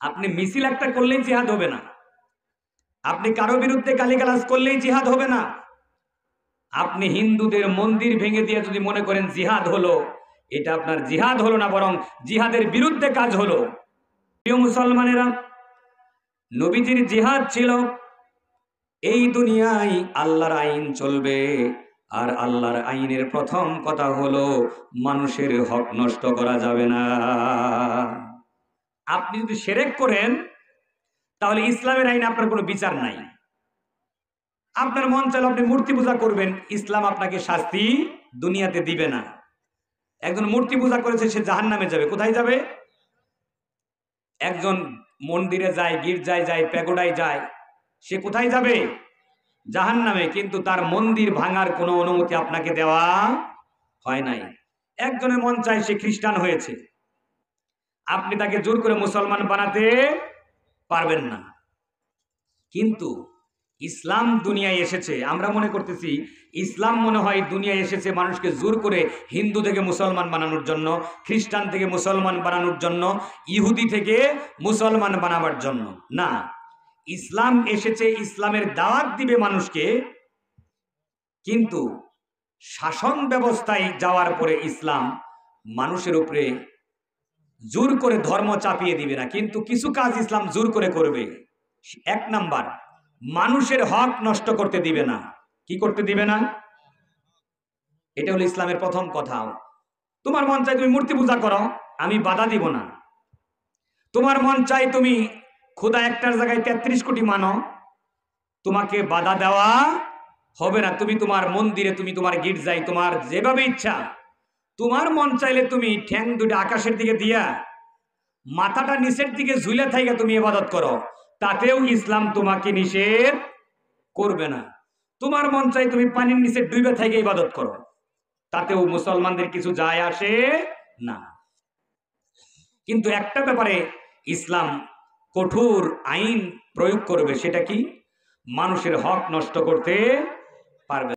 আপনি মিছিল একটা করলেই জিহাদ হবে না, আপনি কারো বিরুদ্ধে গালিগালাজ করলেই জিহাদ হবে না। আপনি হিন্দুদের মন্দির ভেঙে দিয়ে যদি মনে করেন জিহাদ হলো, এটা আপনার জিহাদ হলো না, বরং জিহাদের বিরুদ্ধে কাজ হলো। প্রিয় মুসলমানেরা, নবীজির জিহাদ ছিল এই দুনিয়ায় আল্লাহর আইন চলবে, আর আল্লাহর আইনের প্রথম কথা হলো মানুষের হক নষ্ট করা যাবে না। আপনি যদি শিরক করেন তাহলে ইসলামের আইনে আপনার কোনো বিচার নাই। আপনার মন চাইলে আপনি মূর্তি পূজা করবেন, ইসলাম আপনাকে শাস্তি দুনিয়াতে দিবে না। একজন মূর্তি পূজা করেছে, সে জাহান্নামে যাবে। কোথায় যাবে? একজন মন্দিরে যায়, গির্জায় যায়, প্যাগোডায় যায়, সে কোথায় যাবে? জাহান্নামে। কিন্তু তার মন্দির ভাঙার কোনো অনুমতি আপনাকে দেওয়া হয় নাই। একজনের মন চায় সে খ্রিস্টান হয়েছে, আপনি তাকে জোর করে মুসলমান বানাতে পারবেন না। কিন্তু ইসলাম দুনিয়ায় এসেছে, আমরা মনে করতেছি ইসলাম মনে হয় দুনিয়ায় এসেছে মানুষকে জোর করে হিন্দু থেকে মুসলমান বানানোর জন্য, খ্রিস্টান থেকে মুসলমান বানানোর জন্য, ইহুদি থেকে মুসলমান বানাবার জন্য। না, ইসলাম এসেছে ইসলামের দাওয়াত দিবে মানুষকে, কিন্তু শাসন ব্যবস্থায় যাওয়ার পরে ইসলাম মানুষের উপরে জোর করে ধর্ম চাপিয়ে দিবে না, কিন্তু কিছু কাজ ইসলাম জোর করে করবে। এক নাম্বার, মানুষের হক নষ্ট করতে দিবে না। কি করতে দিবে না? এটা হলো ইসলামের প্রথম কথা। তোমার মন চাই তুমি মূর্তি পূজা করো, আমি বাধা দিব না। তোমার মন চাই তুমি খোদা একটার জায়গায় 33 কোটি মানো, তোমাকে বাধা দেওয়া হবে না। তুমি তোমার মন্দিরে, তুমি তোমার গির্জায়, তোমার যেভাবে ইচ্ছা। তোমার মন চাইলে তুমি ঠ্যাং দুটো আকাশের দিকে দিয়া মাথাটা নিচের দিকে ঝুলে থাইকা তুমি ইবাদত করো, তাতেও ইসলাম তোমাকে নিষেধ করবে না। তোমার মন চাই তুমি পানির নিচে ডুবে থেকে ইবাদত করো, তাতেও মুসলমানদের কিছু যায় আসে না। কিন্তু একটা ব্যাপারে ইসলাম কঠোর আইন প্রয়োগ করবে, সেটা কি? মানুষের হক নষ্ট করতে পারবে।